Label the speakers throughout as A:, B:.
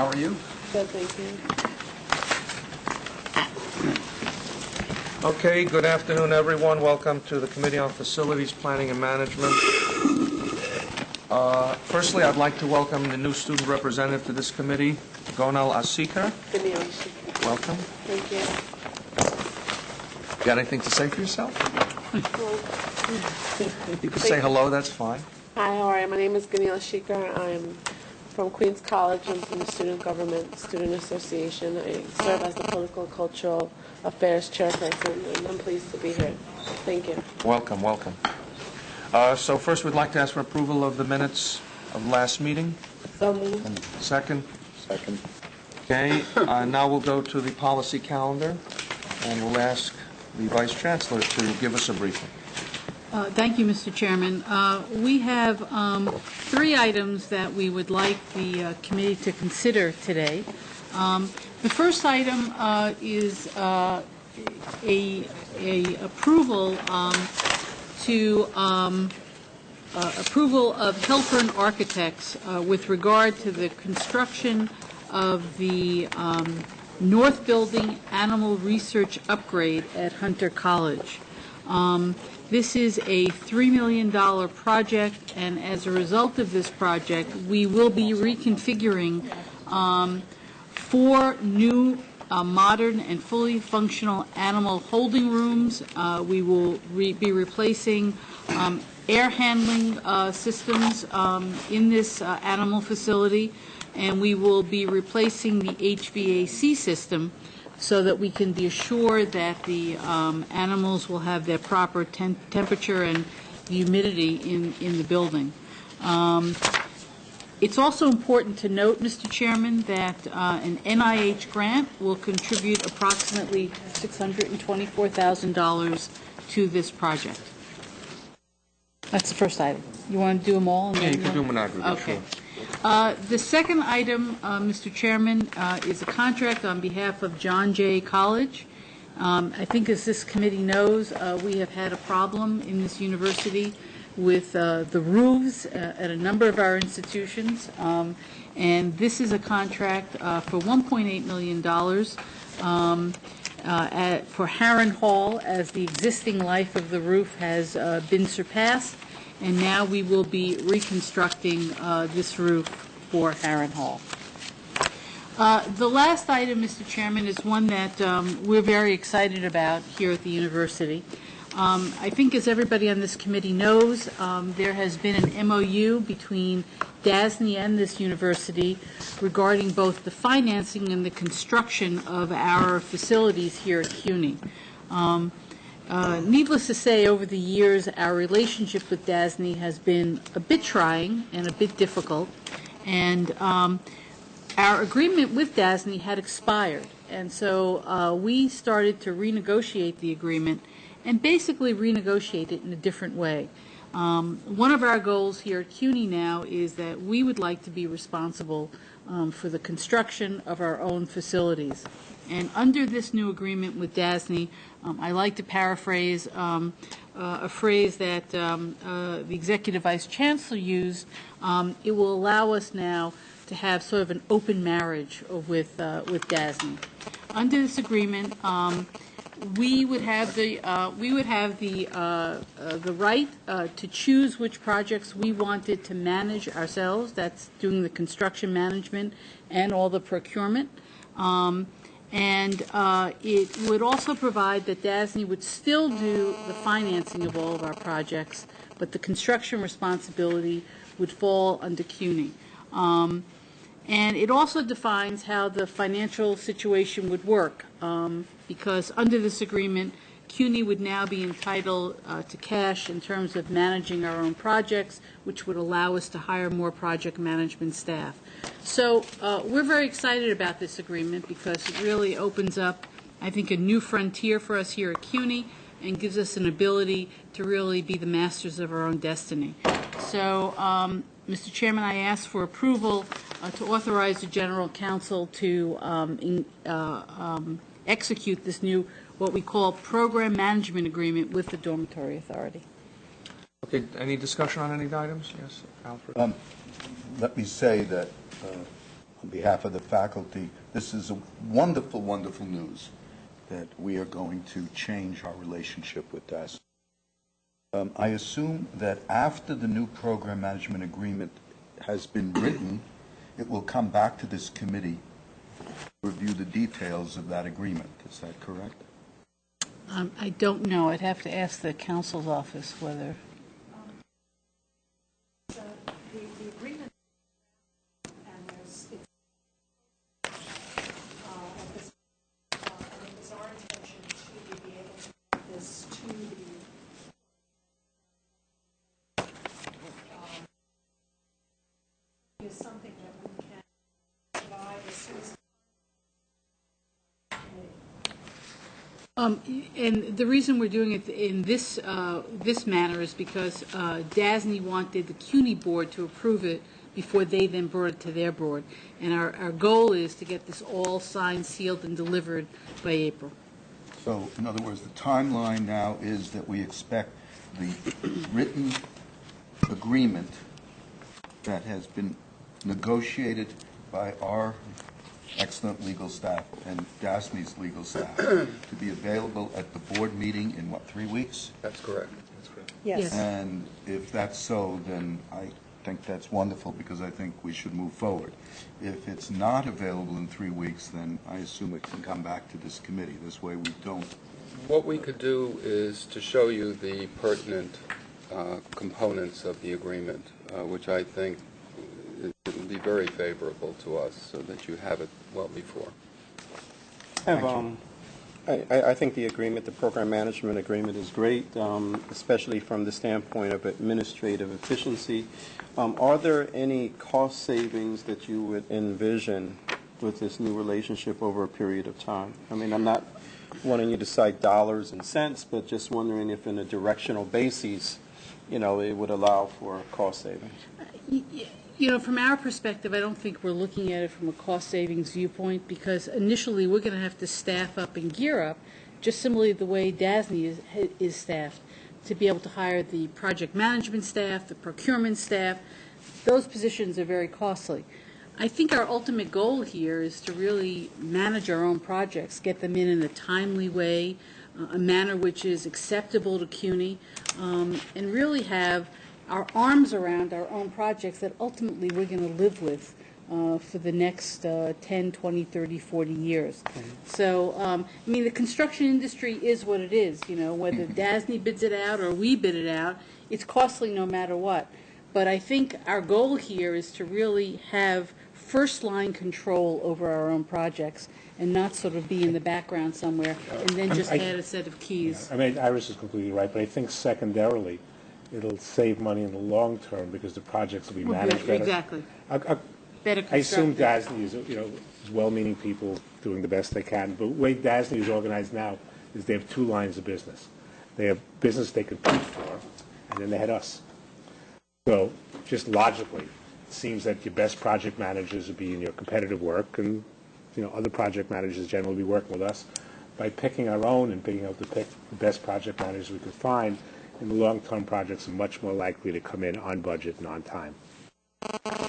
A: How are you?
B: Good, thank you.
C: Okay, good afternoon, everyone. Welcome to the Committee on Facilities, Planning and Management. Firstly, I'd like to welcome the new student representative to this committee, Gonal Asikar. Welcome.
B: Thank you.
C: Got anything to say for yourself? You can say hello, that's fine.
B: Hi, how are you? My name is Gunil Shikar. I'm from Queens College. I'm from the Student Government Student Association. I serve as the Political Cultural Affairs Chairperson, and I'm pleased to be here. Thank you.
C: Welcome, welcome. So first, we'd like to ask for approval of the minutes of last meeting.
B: So moved.
C: Second?
A: Second.
C: Okay, now we'll go to the policy calendar, and we'll ask the Vice Chancellor to give us a briefing.
D: Thank you, Mr. Chairman. We have 3 items that we would like the committee to consider today. The first item is a approval approval of Helpern Architects with regard to the construction of the North Building Animal Research Upgrade at Hunter College. This is a $3 million project, and as a result of this project, we will be reconfiguring 4 new modern and fully functional animal holding rooms. We will be replacing air handling systems in this animal facility, and we will be replacing the HVAC system so that we can be assured that the animals will have their proper temperature and humidity in the building. It's also important to note, Mr. Chairman, that an NIH grant will contribute approximately $624,000 to this project. That's the first item. You want to do them all?
C: Yeah, you can do them in aggregate,
D: okay.
C: Sure.
D: The second item, Mr. Chairman, is a contract on behalf of John Jay College. I think, as this committee knows, we have had a problem in this university with the roofs at a number of our institutions, and this is a contract for $1.8 million for Harron Hall, as the existing life of the roof has been surpassed, and now we will be reconstructing this roof for Harron Hall. The last item, Mr. Chairman, is one that we're very excited about here at the university. I think, as everybody on this committee knows, there has been an MOU between DASNY and this university regarding both the financing and the construction of our facilities here at CUNY. Needless to say, over the years, our relationship with DASNY has been a bit trying and a bit difficult, and our agreement with DASNY had expired, and so we started to renegotiate the agreement and basically renegotiate it in a different way. One of our goals here at CUNY now is that we would like to be responsible for the construction of our own facilities. And under this new agreement with DASNY, I like to paraphrase a phrase that the Executive Vice Chancellor used. It will allow us now to have sort of an open marriage with DASNY. Under this agreement, we would have the right to choose which projects we wanted to manage ourselves. That's doing the construction management and all the procurement. It would also provide that DASNY would still do the financing of all of our projects, but the construction responsibility would fall under CUNY. And it also defines how the financial situation would work, because under this agreement, CUNY would now be entitled to cash in terms of managing our own projects, which would allow us to hire more project management staff. So we're very excited about this agreement because it really opens up, I think, a new frontier for us here at CUNY and gives us an ability to really be the masters of our own destiny. So, Mr. Chairman, I ask for approval to authorize the General Counsel to execute this new, what we call, program management agreement with the Dormitory Authority.
C: Okay, any discussion on any items? Yes, Alfred.
A: Let me say that on behalf of the faculty, this is a wonderful, wonderful news that we are going to change our relationship with DAS. I assume that after the new program management agreement has been written, it will come back to this committee to review the details of that agreement. Is that correct?
D: I don't know. I'd have to ask the council's office whether.
E: The agreement, and there's, it was our intention to be able to get this to the is something that we can provide as soon as.
D: And the reason we're doing it in this this manner is because DASNY wanted the CUNY board to approve it before they then brought it to their board. And our goal is to get this all signed, sealed, and delivered by April.
A: So, in other words, the timeline now is that we expect the written agreement that has been negotiated by our excellent legal staff and DASNY's legal staff to be available at the board meeting in, what, 3 weeks?
C: That's correct. That's correct.
D: Yes.
A: And if that's so, then I think that's wonderful, because I think we should move forward. If it's not available in 3 weeks, then I assume it can come back to this committee. This way we don't.
F: What we could do is to show you the pertinent components of the agreement, which I think would be very favorable to us, so that you have it well before.
G: I think the agreement, the program management agreement, is great, especially from the standpoint of administrative efficiency. Are there any cost savings that you would envision with this new relationship over a period of time? I mean, I'm not wanting you to cite dollars and cents, but just wondering if in a directional basis, you know, it would allow for cost savings.
D: You know, from our perspective, I don't think we're looking at it from a cost savings viewpoint, because initially we're going to have to staff up and gear up, just similarly the way DASNY is staffed, to be able to hire the project management staff, the procurement staff. Those positions are very costly. I think our ultimate goal here is to really manage our own projects, get them in a timely way, a manner which is acceptable to CUNY, and really have our arms around our own projects that ultimately we're going to live with for the next 10, 20, 30, 40 years. So, I mean, the construction industry is what it is, you know, whether DASNY bids it out or we bid it out, it's costly no matter what. But I think our goal here is to really have first-line control over our own projects and not sort of be in the background somewhere and then just add a set of keys.
H: I mean, Iris is completely right, but I think secondarily, it'll save money in the long term because the projects will be managed better.
D: Exactly. Better
H: I assume
D: constructed.
H: DASNY is, you know, is well-meaning people doing the best they can, but the way DASNY is organized now is they have two lines of business. They have business they compete for, and then they had us. So, just logically, it seems that your best project managers would be in your competitive work, and, you know, other project managers generally will be working with us. By picking our own and being able to pick the best project managers we can find, in the long-term projects are much more likely to come in on budget and on time.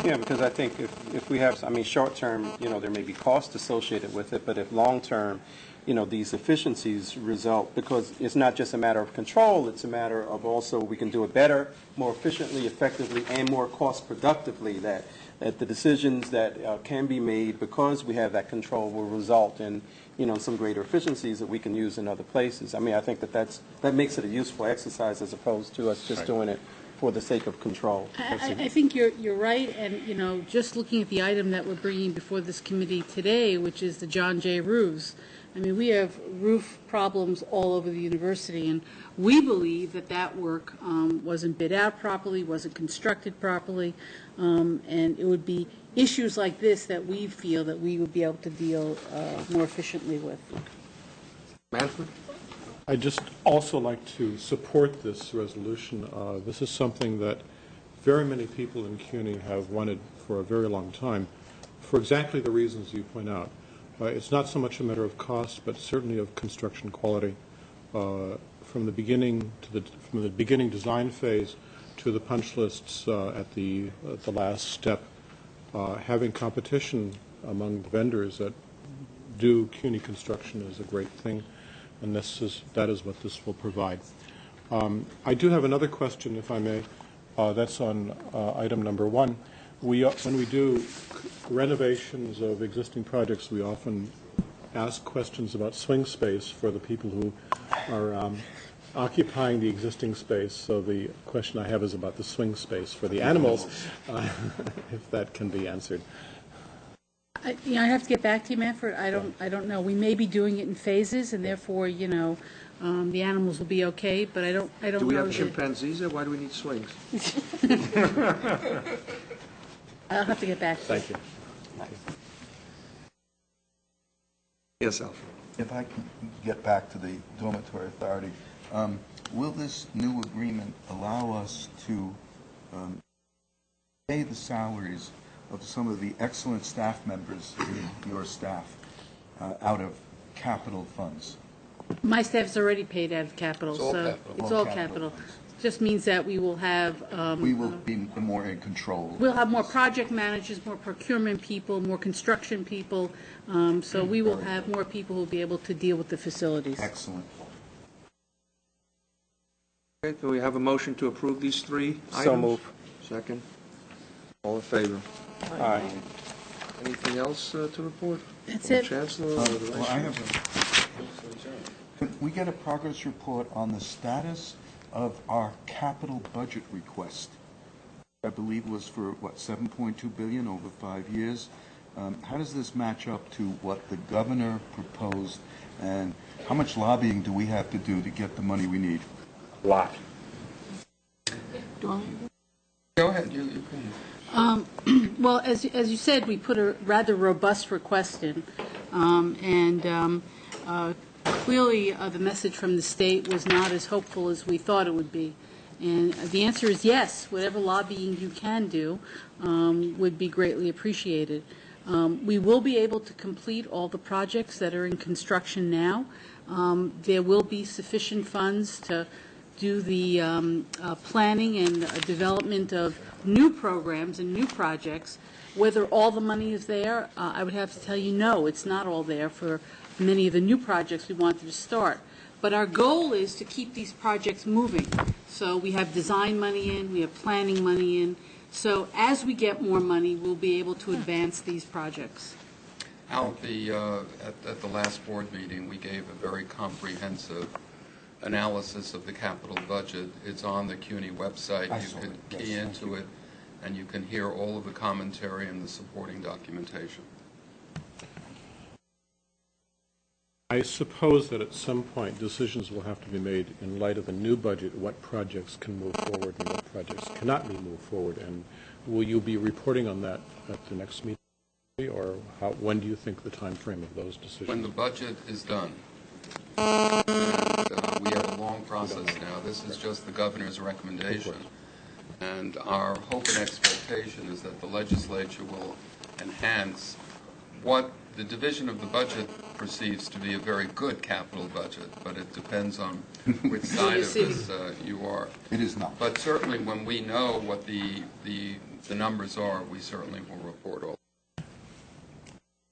G: Yeah, because I think if we have, I mean, short-term, you know, there may be costs associated with it, but if long-term, you know, these efficiencies result, because it's not just a matter of control, it's a matter of also we can do it better, more efficiently, effectively, and more cost-productively, that the decisions that can be made because we have that control will result in, you know, some greater efficiencies that we can use in other places. I mean, I think that makes it a useful exercise as opposed to us just doing it for the sake of control.
D: I think you're right, and, you know, just looking at the item that we're bringing before this committee today, which is the John Jay roofs, I mean, we have roof problems all over the university, and we believe that that work wasn't bid out properly, wasn't constructed properly, and it would be issues like this that we feel that we would be able to deal more efficiently with.
C: Management?
I: I'd just also like to support this resolution. This is something that very many people in CUNY have wanted for a very long time, for exactly the reasons you point out. It's not so much a matter of cost, but certainly of construction quality. From the beginning design phase to the punch lists at the last step, having competition among the vendors that do CUNY construction is a great thing, and that is what this will provide. I do have another question, if I may. That's on item number 1. When we do renovations of existing projects, we often ask questions about swing space for the people who are occupying the existing space. So the question I have is about the swing space for the animals, if that can be answered.
D: I have to get back to you, Manfred. I don't know. We may be doing it in phases, and therefore, the animals will be okay. But I don't know.
C: Do we have chimpanzees there? Why do we need swings?
D: I'll have to get back to you.
C: Thank you. Yes, Alfred.
A: If I can get back to the dormitory authority, will this new agreement allow us to pay the salaries of some of the excellent staff members in your staff out of capital funds?
D: My staff's already paid out of capital,
F: It's all
D: so
F: capital.
D: it's
A: All
D: all
A: capital
D: capital.
A: funds.
D: Just means that we will have.
A: We will be more in control.
D: We'll have more project managers, more procurement people, more construction people, so we will have more people who will be able to deal with the facilities.
A: Excellent.
C: Okay, do we have a motion to approve these 3 items?
G: So move.
C: Second. All in favor?
G: Aye.
C: Anything else to report?
D: That's
C: From the
D: it.
C: Chancellor or the
A: Well,
C: Vice
A: I
C: Chancellor?
A: Could we get a progress report on the status of our capital budget request? I believe was for, what, $7.2 billion over 5 years? How does this match up to what the governor proposed, and how much lobbying do we have to do to get the money we need?
H: A lot.
F: Go ahead, you can.
D: Well, as you said, we put a rather robust request in, clearly the message from the state was not as hopeful as we thought it would be. And the answer is yes, whatever lobbying you can do would be greatly appreciated. We will be able to complete all the projects that are in construction now. There will be sufficient funds to do the planning and development of new programs and new projects. Whether all the money is there, I would have to tell you no, it's not all there for many of the new projects we wanted to start. But our goal is to keep these projects moving. So we have design money in, we have planning money in. So as we get more money, we'll be able to advance these projects.
F: Al, at the last board meeting, we gave a very comprehensive analysis of the capital budget. It's on the CUNY website. You could key into it, and you can hear all of the commentary and the supporting documentation.
I: I suppose that at some point, decisions will have to be made in light of the new budget, what projects can move forward and what projects cannot be moved forward. And will you be reporting on that at the next meeting, or when do you think the time frame of those decisions?
F: When the budget is done. And, we have a long process now. This is just the governor's recommendation. And our hope and expectation is that the legislature will enhance what the division of the budget perceives to be a very good capital budget, but it depends on which side of this you are.
A: It is not.
F: But certainly when we know what the numbers are, we certainly will report all.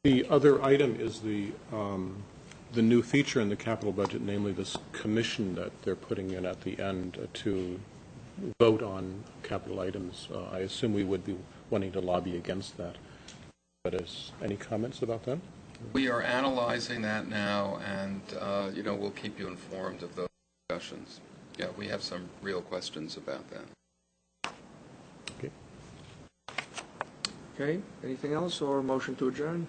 I: The other item is the new feature in the capital budget, namely this commission that they're putting in at the end to vote on capital items. I assume we would be wanting to lobby against that. But any comments about that?
F: We are analyzing that now, and we'll keep you informed of those discussions. Yeah, we have some real questions about that.
I: Okay.
C: Okay, anything else, or motion to adjourn?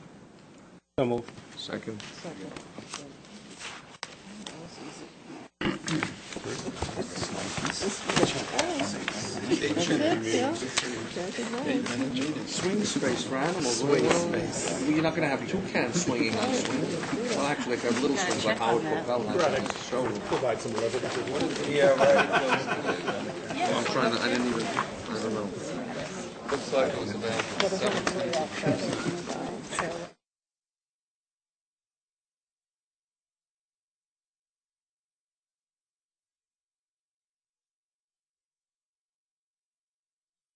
G: So move.
C: Second. Swing space for animals. Swing space. You're not going to have toucans swinging on swings. Well, actually, like little swings like Howard Cordell has show.
H: Provide some leather.
C: Yeah, right. I'm trying to, I don't know.
F: Looks like it was about 17.